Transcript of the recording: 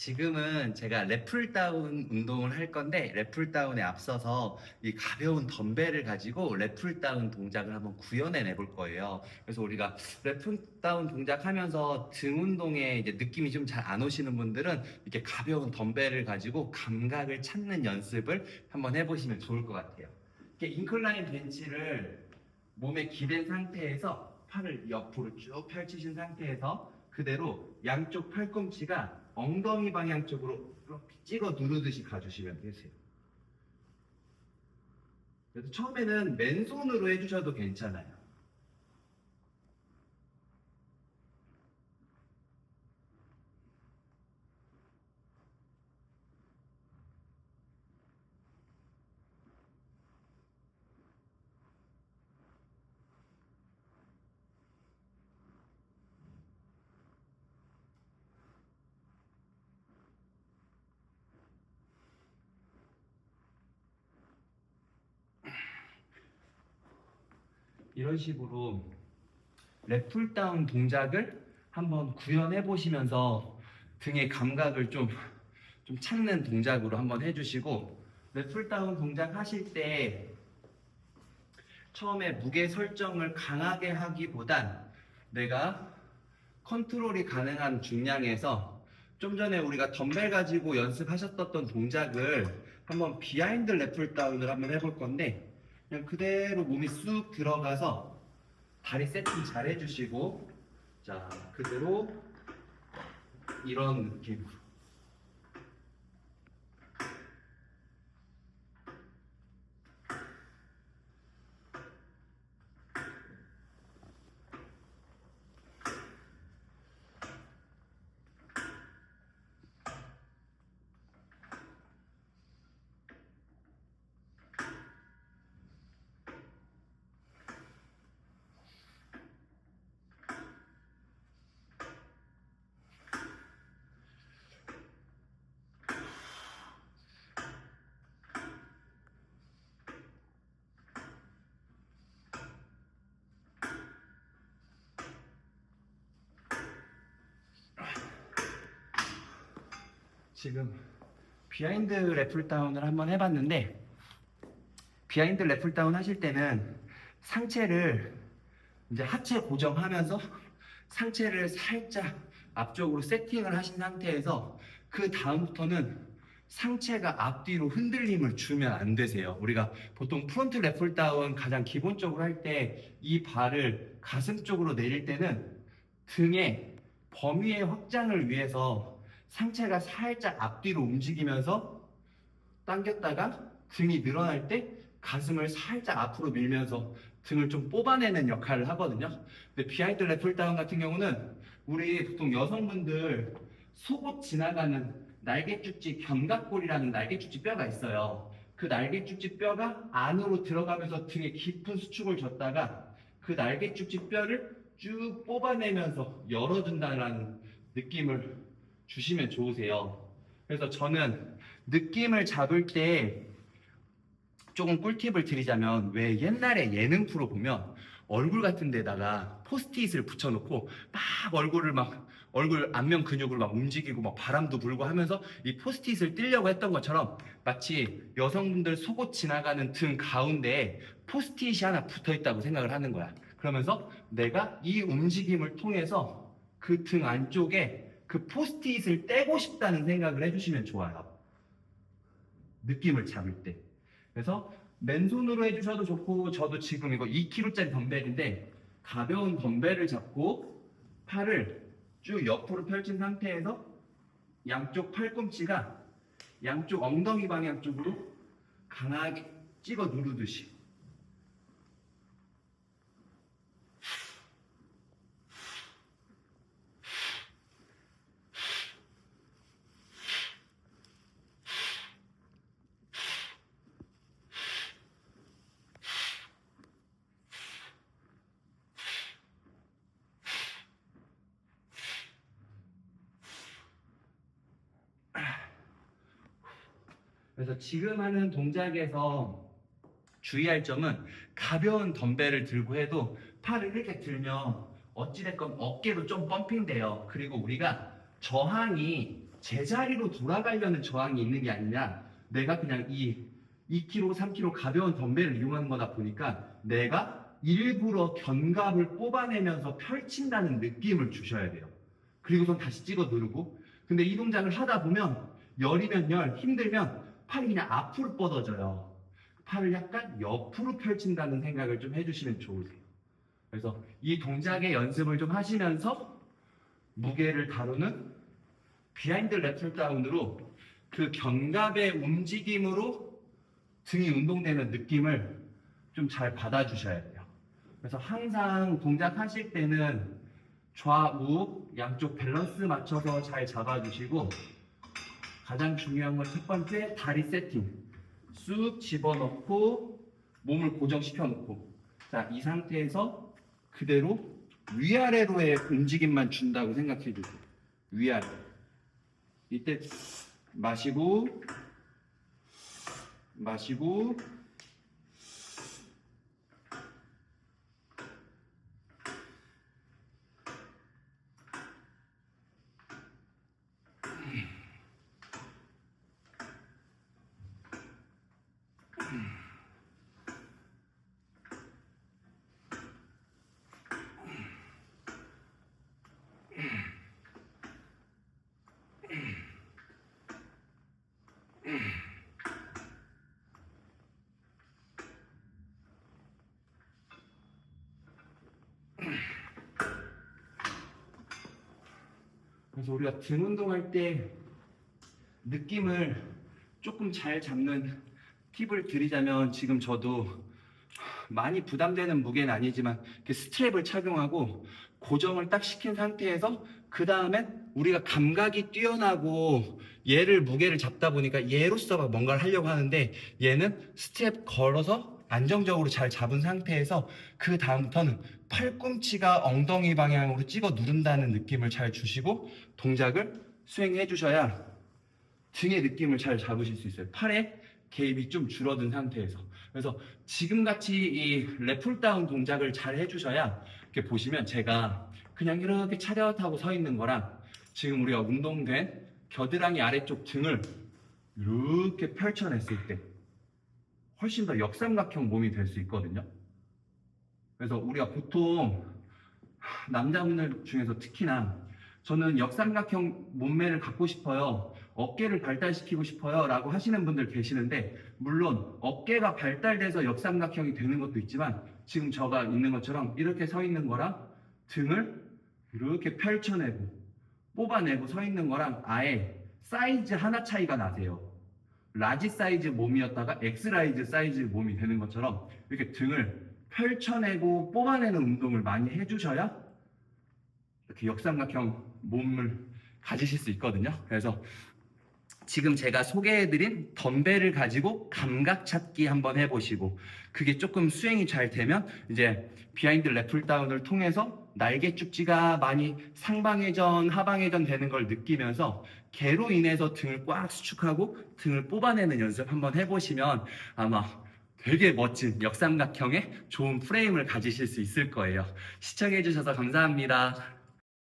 지금은 제가 랩풀다운 운동을 할 건데 랩풀다운에 앞서서 이 가벼운 덤벨을 가지고 랩풀다운 동작을 한번 구현해 내볼 거예요. 그래서 우리가 랩풀다운 동작 하면서 등 운동에 이제 느낌이 좀 잘 안 오시는 분들은 이렇게 가벼운 덤벨을 가지고 감각을 찾는 연습을 한번 해보시면 좋을 것 같아요. 이렇게 인클라인 벤치를 몸에 기댄 상태에서 팔을 옆으로 쭉 펼치신 상태에서 그대로 양쪽 팔꿈치가 엉덩이 방향 쪽으로 이렇게 찍어 누르듯이 가주시면 되세요. 그래서 처음에는 맨손으로 해주셔도 괜찮아요. 이런 식으로 랩풀다운 동작을 한번 구현해 보시면서 등의 감각을 좀 찾는 동작으로 한번 해주시고, 랩풀다운 동작 하실 때 처음에 무게 설정을 강하게 하기보단 내가 컨트롤이 가능한 중량에서 좀 전에 우리가 덤벨 가지고 연습하셨던 동작을 한번 비하인드 랩풀다운을 한번 해볼 건데, 그냥 그대로 몸이 쑥 들어가서 다리 세팅 잘 해주시고, 자, 그대로 이런 느낌으로. 지금 비하인드 랩풀다운을 한번 해봤는데, 비하인드 랩풀다운 하실 때는 상체를 이제 하체 고정하면서 상체를 살짝 앞쪽으로 세팅을 하신 상태에서 그 다음부터는 상체가 앞뒤로 흔들림을 주면 안 되세요. 우리가 보통 프론트 랩풀다운 가장 기본적으로 할 때 이 발을 가슴 쪽으로 내릴 때는 등의 범위의 확장을 위해서 상체가 살짝 앞뒤로 움직이면서 당겼다가 등이 늘어날 때 가슴을 살짝 앞으로 밀면서 등을 좀 뽑아내는 역할을 하거든요. 근데 비하인드 랩풀다운 같은 경우는 우리 보통 여성분들 속옷 지나가는 날개죽지 견갑골이라는 날개죽지 뼈가 있어요. 그 날개죽지 뼈가 안으로 들어가면서 등에 깊은 수축을 줬다가 그 날개죽지 뼈를 쭉 뽑아내면서 열어준다는 느낌을 주시면 좋으세요. 그래서 저는 느낌을 잡을 때 조금 꿀팁을 드리자면, 왜 옛날에 예능 프로 보면 얼굴 같은 데다가 포스트잇을 붙여놓고 막 얼굴 안면 근육을 막 움직이고 막 바람도 불고 하면서 이 포스트잇을 띄려고 했던 것처럼, 마치 여성분들 속옷 지나가는 등 가운데에 포스트잇이 하나 붙어 있다고 생각을 하는 거야. 그러면서 내가 이 움직임을 통해서 그 등 안쪽에 그 포스트잇을 떼고 싶다는 생각을 해주시면 좋아요. 느낌을 잡을 때. 그래서 맨손으로 해주셔도 좋고, 저도 지금 이거 2kg짜리 덤벨인데 가벼운 덤벨을 잡고 팔을 쭉 옆으로 펼친 상태에서 양쪽 팔꿈치가 양쪽 엉덩이 방향 쪽으로 강하게 찍어 누르듯이. 그래서 지금 하는 동작에서 주의할 점은, 가벼운 덤벨을 들고 해도 팔을 이렇게 들면 어찌됐건 어깨도 좀 펌핑돼요. 그리고 우리가 저항이 제자리로 돌아가려는 저항이 있는 게 아니냐, 내가 그냥 이 2kg, 3kg 가벼운 덤벨을 이용하는 거다 보니까 내가 일부러 견갑을 뽑아내면서 펼친다는 느낌을 주셔야 돼요. 그리고선 다시 찍어 누르고. 근데 이 동작을 하다 보면 열이면 열, 힘들면 팔이 그냥 앞으로 뻗어져요. 팔을 약간 옆으로 펼친다는 생각을 좀 해주시면 좋으세요. 그래서 이 동작의 연습을 좀 하시면서 무게를 다루는 비하인드 레플 다운으로 그 견갑의 움직임으로 등이 운동되는 느낌을 좀 잘 받아주셔야 돼요. 그래서 항상 동작하실 때는 좌우 양쪽 밸런스 맞춰서 잘 잡아주시고, 가장 중요한 건 첫 번째 다리 세팅. 쑥 집어넣고 몸을 고정시켜 놓고, 자, 이 상태에서 그대로 위아래로의 움직임만 준다고 생각해 주세요. 위아래. 이때 마시고 마시고 그래서 우리가 등 운동할 때 느낌을 조금 잘 잡는 팁을 드리자면, 지금 저도 많이 부담되는 무게는 아니지만 이렇게 스트랩을 착용하고 고정을 딱 시킨 상태에서 그 다음엔 우리가 감각이 뛰어나고 얘를 무게를 잡다 보니까 얘로서 막 뭔가를 하려고 하는데, 얘는 스트랩 걸어서 안정적으로 잘 잡은 상태에서 그 다음부터는 팔꿈치가 엉덩이 방향으로 찍어 누른다는 느낌을 잘 주시고 동작을 수행해 주셔야 등의 느낌을 잘 잡으실 수 있어요. 팔에 개입이 좀 줄어든 상태에서. 그래서 지금같이 이 랩풀다운 동작을 잘 해주셔야, 이렇게 보시면 제가 그냥 이렇게 차렷하고 서 있는 거랑 지금 우리가 운동된 겨드랑이 아래쪽 등을 이렇게 펼쳐냈을 때 훨씬 더 역삼각형 몸이 될 수 있거든요. 그래서 우리가 보통 남자분들 중에서 특히나 저는 역삼각형 몸매를 갖고 싶어요, 어깨를 발달시키고 싶어요 라고 하시는 분들 계시는데, 물론 어깨가 발달돼서 역삼각형이 되는 것도 있지만 지금 저가 있는 것처럼 이렇게 서 있는 거랑 등을 이렇게 펼쳐내고 뽑아내고 서 있는 거랑 아예 사이즈 하나 차이가 나세요. 라지 사이즈 몸이었다가 엑스라이즈 사이즈 몸이 되는 것처럼 이렇게 등을 펼쳐내고 뽑아내는 운동을 많이 해주셔야 이렇게 역삼각형 몸을 가지실 수 있거든요. 그래서 지금 제가 소개해드린 덤벨을 가지고 감각 찾기 한번 해보시고, 그게 조금 수행이 잘 되면 이제 비하인드 랩풀 다운을 통해서 날개 축지가 많이 상방회전 하방회전 되는 걸 느끼면서 개로 인해서 등을 꽉 수축하고 등을 뽑아내는 연습 한번 해보시면 아마 되게 멋진 역삼각형의 좋은 프레임을 가지실 수 있을 거예요. 시청해주셔서 감사합니다.